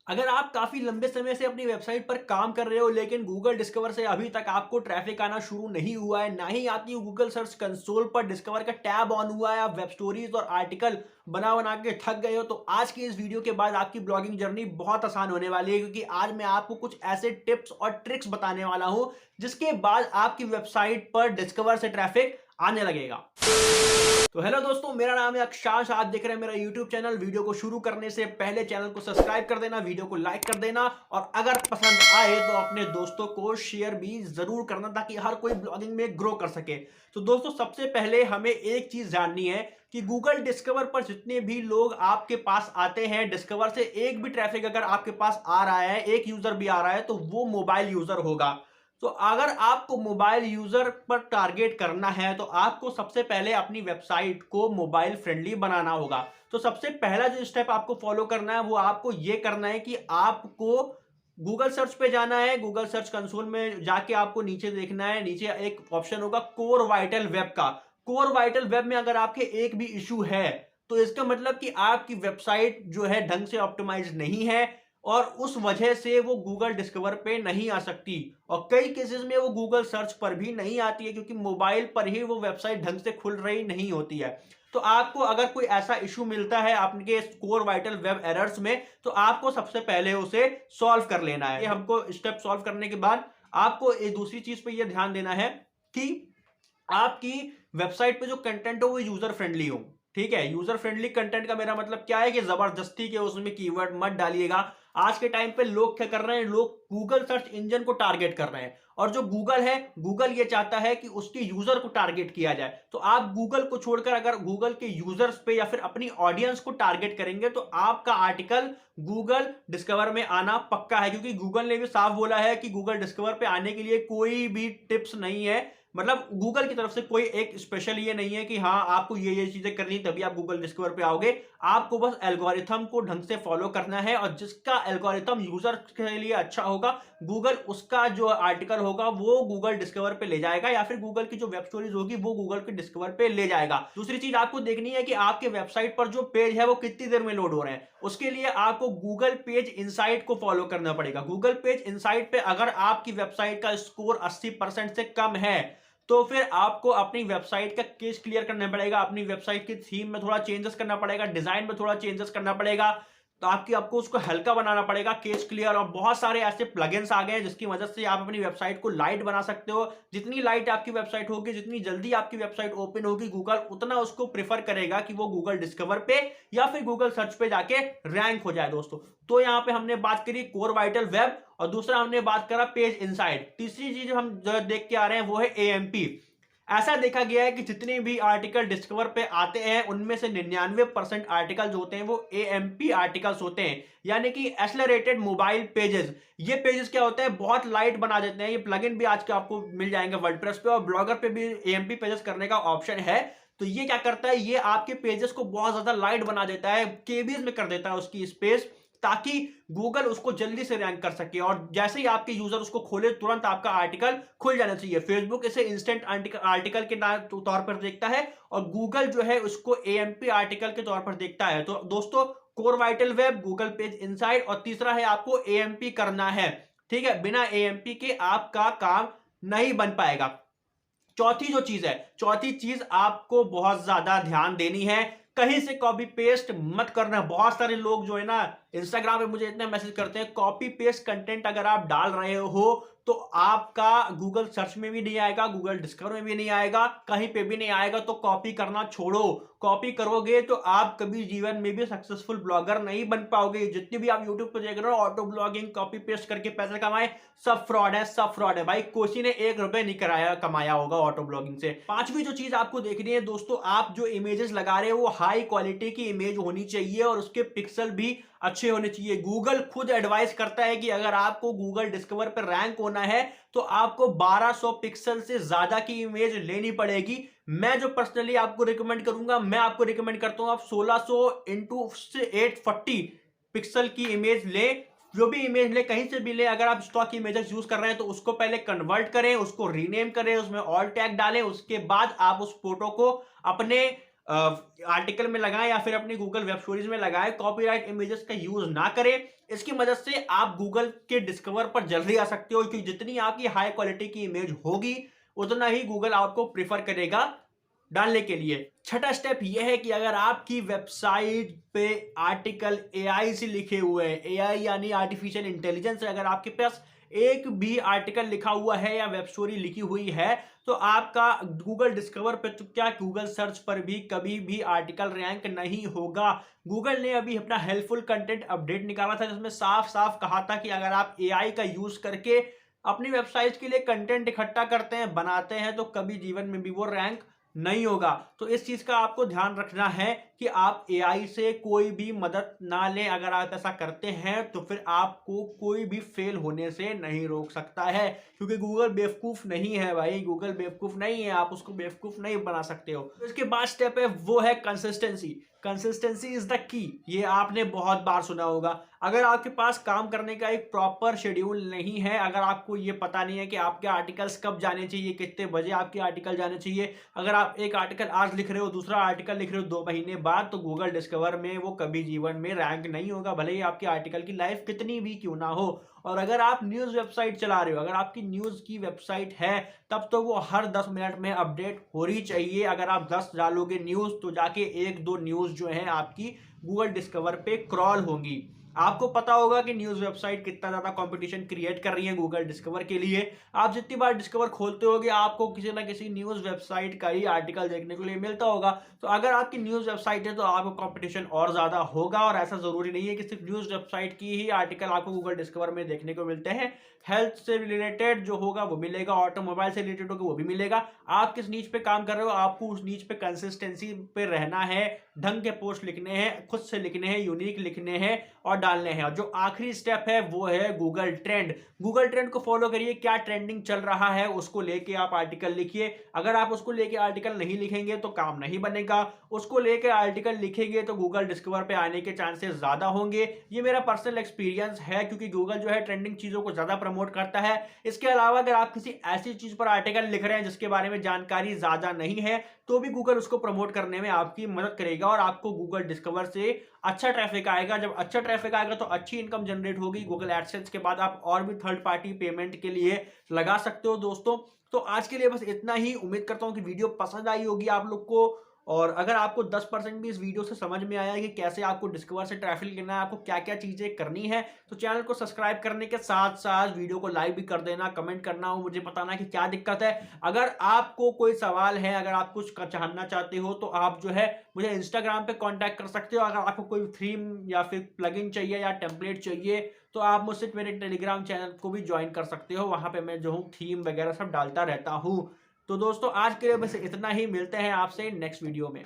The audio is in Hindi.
अगर आप काफ़ी लंबे समय से अपनी वेबसाइट पर काम कर रहे हो लेकिन गूगल डिस्कवर से अभी तक आपको ट्रैफिक आना शुरू नहीं हुआ है, ना ही आपकी गूगल सर्च कंसोल पर डिस्कवर का टैब ऑन हुआ है, आप वेब स्टोरीज और आर्टिकल बना बना के थक गए हो, तो आज की इस वीडियो के बाद आपकी ब्लॉगिंग जर्नी बहुत आसान होने वाली है, क्योंकि आज मैं आपको कुछ ऐसे टिप्स और ट्रिक्स बताने वाला हूं जिसके बाद आपकी वेबसाइट पर डिस्कवर से ट्रैफिक आने लगेगा। तो हेलो दोस्तों, मेरा नाम है अक्षांश। आप देख रहे हैं मेरा यूट्यूब चैनल। वीडियो को शुरू करने से पहले चैनल को सब्सक्राइब कर देना, वीडियो को लाइक कर देना और अगर पसंद आए तो अपने दोस्तों को शेयर भी जरूर करना, ताकि हर कोई ब्लॉगिंग में ग्रो कर सके। तो दोस्तों, सबसे पहले हमें एक चीज जाननी है कि गूगल डिस्कवर पर जितने भी लोग आपके पास आते हैं, डिस्कवर से एक भी ट्रैफिक अगर आपके पास आ रहा है, एक यूजर भी आ रहा है, तो वो मोबाइल यूजर होगा। तो अगर आपको मोबाइल यूजर पर टारगेट करना है तो आपको सबसे पहले अपनी वेबसाइट को मोबाइल फ्रेंडली बनाना होगा। तो सबसे पहला जो स्टेप आपको फॉलो करना है वो आपको ये करना है कि आपको गूगल सर्च पे जाना है। गूगल सर्च कंसोल में जाके आपको नीचे देखना है, नीचे एक ऑप्शन होगा कोर वाइटल वेब का। कोर वाइटल वेब में अगर आपके एक भी इशू है तो इसका मतलब कि आपकी वेबसाइट जो है ढंग से ऑप्टिमाइज नहीं है और उस वजह से वो गूगल डिस्कवर पे नहीं आ सकती, और कई केसेस में वो गूगल सर्च पर भी नहीं आती है, क्योंकि मोबाइल पर ही वो वेबसाइट ढंग से खुल रही नहीं होती है। तो आपको अगर कोई ऐसा इशू मिलता है आपके कोर वाइटल वेब एरर्स में, तो आपको सबसे पहले उसे सॉल्व कर लेना है। ये हमको स्टेप सॉल्व करने के बाद आपको एक दूसरी चीज पे ये ध्यान देना है कि आपकी वेबसाइट पे जो कंटेंट हो वो यूजर फ्रेंडली हो। ठीक है, यूजर फ्रेंडली कंटेंट का मेरा मतलब क्या है कि जबरदस्ती के उसमें कीवर्ड मत डालिएगा। आज के टाइम पे लोग क्या कर रहे हैं, लोग गूगल सर्च इंजन को टारगेट कर रहे हैं, और जो गूगल है, गूगल ये चाहता है कि उसके यूजर को टारगेट किया जाए। तो आप गूगल को छोड़कर अगर गूगल के यूजर्स पे या फिर अपनी ऑडियंस को टारगेट करेंगे तो आपका आर्टिकल गूगल डिस्कवर में आना पक्का है, क्योंकि गूगल ने भी साफ बोला है कि गूगल डिस्कवर पे आने के लिए कोई भी टिप्स नहीं है। मतलब गूगल की तरफ से कोई एक स्पेशल ये नहीं है कि हाँ आपको ये चीजें करनी तभी आप गूगल डिस्कवर पे आओगे। आपको बस एल्गोरिथम को ढंग से फॉलो करना है, और जिसका एल्गोरिथम यूजर के लिए अच्छा होगा, गूगल उसका जो आर्टिकल होगा वो गूगल डिस्कवर पे ले जाएगा, या फिर गूगल की जो वेब स्टोरीज होगी वो गूगल के डिस्कवर पे ले जाएगा। दूसरी चीज आपको देखनी है कि आपके वेबसाइट पर जो पेज है वो कितनी देर में लोड हो रहे हैं। उसके लिए आपको गूगल पेज इनसाइट को फॉलो करना पड़ेगा। गूगल पेज इनसाइट पे अगर आपकी वेबसाइट का स्कोर 80% से कम है तो फिर आपको अपनी वेबसाइट का केस क्लियर करना पड़ेगा, अपनी वेबसाइट की थीम में थोड़ा चेंजेस करना पड़ेगा, डिजाइन में थोड़ा चेंजेस करना पड़ेगा, तो आपको उसको हल्का बनाना पड़ेगा, केस क्लियर। और बहुत सारे ऐसे प्लगइन्स आ गए हैं जिसकी मदद से आप अपनी वेबसाइट को लाइट बना सकते हो। जितनी लाइट आपकी वेबसाइट होगी, जितनी जल्दी आपकी वेबसाइट ओपन होगी, गूगल उतना उसको प्रेफर करेगा कि वो गूगल डिस्कवर पे या फिर गूगल सर्च पे जाके रैंक हो जाए दोस्तों। तो यहां पे हमने बात करी कोर वाइटल वेब, और दूसरा हमने बात करा पेज इनसाइड। तीसरी चीज हम जो देख के आ रहे हैं वो है एएमपी। ऐसा देखा गया है कि जितने भी आर्टिकल डिस्कवर पे आते हैं उनमें से 99% आर्टिकल जो होते हैं वो एएमपी आर्टिकल्स होते हैं, यानी कि एक्सेलरेटेड मोबाइल पेजेस। ये पेजेस क्या होते हैं, बहुत लाइट बना देते हैं। ये प्लगइन भी आज के आपको मिल जाएंगे वर्डप्रेस पे, और ब्लॉगर पे भी एएमपी पेजेस करने का ऑप्शन है। तो ये क्या करता है, ये आपके पेजेस को बहुत ज्यादा लाइट बना देता है, केबीज में कर देता है उसकी स्पेस, ताकि गूगल उसको जल्दी से रैंक कर सके। और जैसे ही आपके यूजर उसको खोले तुरंत आपका आर्टिकल खुल जाना चाहिए। फेसबुक इसे इंस्टेंट आर्टिकल के तौर पर देखता है, और गूगल जो है उसको एएमपी आर्टिकल के तौर पर देखता है। तो दोस्तों, core vital web, Google page inside, और तीसरा है आपको एएमपी करना है। ठीक है, बिना एएमपी के आपका काम नहीं बन पाएगा। चौथी चीज आपको बहुत ज्यादा ध्यान देनी है, कहीं से कॉपी पेस्ट मत करना। बहुत सारे लोग जो है ना इंस्टाग्राम पे मुझे इतना मैसेज करते हैं, कॉपी पेस्ट कंटेंट अगर आप डाल रहे हो तो आपका गूगल सर्च में भी नहीं आएगा, गूगल डिस्कवर में भी नहीं आएगा, कहीं पे भी नहीं आएगा। तो कॉपी करना छोड़ो। कॉपी करोगे तो आप कभी जीवन में भी सक्सेसफुल ब्लॉगर नहीं बन पाओगे। जितनी भी आप यूट्यूब पे देख रहे हो ऑटो ब्लॉगिंग, कॉपी पेस्ट करके पैसे कमाए, सब फ्रॉड है, सब फ्रॉड है भाई। कोई ने 1 रुपए नहीं कमाया होगा ऑटो ब्लॉगिंग से। पांचवी जो चीज आपको देखनी है दोस्तों, आप जो इमेजेस लगा रहे हो वो हाई क्वालिटी की इमेज होनी चाहिए, और उसके पिक्सल भी अच्छे होने चाहिए। गूगल खुद एडवाइस करता है कि अगर आपको गूगल डिस्कवर पर रैंक होना है तो आपको 1200 पिक्सल से ज्यादा की इमेज लेनी पड़ेगी। मैं जो पर्सनली आपको रिकमेंड करूंगा, मैं आपको रिकमेंड करता हूं आप 1600 इंटू 840 पिक्सल की इमेज ले। जो भी इमेज ले, कहीं से भी ले, अगर आप स्टॉक इमेजेस यूज कर रहे हैं तो उसको पहले कन्वर्ट करें, उसको रीनेम करें, उसमें ऑल टैग डालें, उसके बाद आप उस फोटो को अपने आर्टिकल में लगाएं या फिर अपनी गूगल वेब स्टोरीज में लगाएं। कॉपीराइट इमेजेस का यूज ना करें। इसकी मदद से आप गूगल के डिस्कवर पर जल्दी आ सकते हो, क्योंकि जितनी आपकी हाई क्वालिटी की इमेज होगी उतना ही गूगल आपको प्रीफर करेगा डालने के लिए। छठा स्टेप यह है कि अगर आपकी वेबसाइट पे आर्टिकल एआई से लिखे हुए हैं, एआई यानी आर्टिफिशियल इंटेलिजेंस, अगर आपके पास एक भी आर्टिकल लिखा हुआ है या वेब स्टोरी लिखी हुई है, तो आपका गूगल डिस्कवर पे तो क्या गूगल सर्च पर भी कभी भी आर्टिकल रैंक नहीं होगा। गूगल ने अभी अपना हेल्पफुल कंटेंट अपडेट निकाला था, जिसमें साफ साफ कहा था कि अगर आप एआई का यूज करके अपनी वेबसाइट के लिए कंटेंट इकट्ठा करते हैं, बनाते हैं, तो कभी जीवन में भी वो रैंक नहीं होगा। तो इस चीज का आपको ध्यान रखना है कि आप एआई से कोई भी मदद ना लें। अगर आप ऐसा करते हैं तो फिर आपको कोई भी फेल होने से नहीं रोक सकता है, क्योंकि गूगल बेवकूफ नहीं है भाई, गूगल बेवकूफ नहीं है, आप उसको बेवकूफ नहीं बना सकते हो। तो इसके बाद स्टेप है वो है consistency. Consistency is the key. ये आपने बहुत बार सुना होगा। अगर आपके पास काम करने का एक प्रॉपर शेड्यूल नहीं है, अगर आपको ये पता नहीं है कि आपके आर्टिकल्स कब जाने चाहिए, कितने बजे आपके आर्टिकल जाने चाहिए, अगर आप एक आर्टिकल आज लिख रहे हो, दूसरा आर्टिकल लिख रहे हो 2 महीने बाद, तो गूगल डिस्कवर में वो कभी जीवन में रैंक नहीं होगा, भले ही आपके आर्टिकल की लाइफ कितनी भी क्यों ना हो। और अगर आप न्यूज़ वेबसाइट चला रहे हो, अगर आपकी न्यूज़ की वेबसाइट है, तब तो वो हर 10 मिनट में अपडेट हो रही चाहिए। अगर आप 10 डालोगे न्यूज़, तो जाके 1-2 न्यूज़ जो है आपकी गूगल डिस्कवर पे क्रॉल होंगी। आपको पता होगा कि न्यूज़ वेबसाइट कितना ज़्यादा कंपटीशन क्रिएट कर रही है गूगल डिस्कवर के लिए। आप जितनी बार डिस्कवर खोलते होगे, आपको किसी ना किसी न्यूज़ वेबसाइट का ही आर्टिकल देखने के लिए मिलता होगा। तो अगर आपकी न्यूज़ वेबसाइट है, तो आपको कंपटीशन और ज़्यादा होगा। और ऐसा ज़रूरी नहीं है कि सिर्फ न्यूज़ वेबसाइट की ही आर्टिकल आपको गूगल डिस्कवर में देखने को मिलते हैं। हेल्थ से रिलेटेड जो होगा वो मिलेगा, ऑटोमोबाइल से रिलेटेड होगा वो भी मिलेगा। आप किस नीच पे काम कर रहे हो, आपको उस नीच पे कंसिस्टेंसी पे रहना है, ढंग के पोस्ट लिखने हैं, खुद से लिखने हैं, यूनिक लिखने हैं और डालने हैं। और जो आखिरी स्टेप है वो है गूगल ट्रेंड। गूगल ट्रेंड को फॉलो करिए, क्या ट्रेंडिंग चल रहा है उसको लेके आप आर्टिकल लिखिए। अगर आप उसको लेके आर्टिकल नहीं लिखेंगे तो काम नहीं बनेगा, उसको लेके आर्टिकल लिखेंगे तो गूगल डिस्कवर पे आने के चांसेस ज्यादा होंगे। ये मेरा पर्सनल एक्सपीरियंस है, क्योंकि गूगल जो है ट्रेंडिंग चीजों को ज्यादा प्रमोट करता है। इसके अलावा अगर आप किसी ऐसी चीज पर आर्टिकल लिख रहे हैं जिसके बारे में जानकारी ज्यादा नहीं है, तो भी गूगल उसको प्रमोट करने में आपकी मदद करेगा और आपको गूगल डिस्कवर से अच्छा ट्रैफिक आएगा। जब अच्छा ट्रैफिक आएगा तो अच्छी इनकम जनरेट होगी। गूगल एडसेंस के बाद आप और भी थर्ड पार्टी पेमेंट के लिए लगा सकते हो दोस्तों। तो आज के लिए बस इतना ही। उम्मीद करता हूं कि वीडियो पसंद आई होगी आप लोग को। और अगर आपको 10% भी इस वीडियो से समझ में आया है कि कैसे आपको डिस्कवर से ट्रैफिक लेना है, आपको क्या क्या चीजें करनी है, तो चैनल को सब्सक्राइब करने के साथ साथ वीडियो को लाइक भी कर देना, कमेंट करना हो, मुझे बताना कि क्या दिक्कत है। अगर आपको कोई सवाल है, अगर आप कुछ जानना चाहते हो, तो आप जो है मुझे इंस्टाग्राम पे कांटेक्ट कर सकते हो। अगर आपको कोई थीम या फिर प्लगइन चाहिए या टेम्पलेट चाहिए, तो आप मुझसे मेरे टेलीग्राम चैनल को भी ज्वाइन कर सकते हो। वहां पे मैं जो हूँ थीम वगैरह सब डालता रहता हूँ। तो दोस्तों आज के लिए बस इतना ही। मिलते हैं आपसे नेक्स्ट वीडियो में।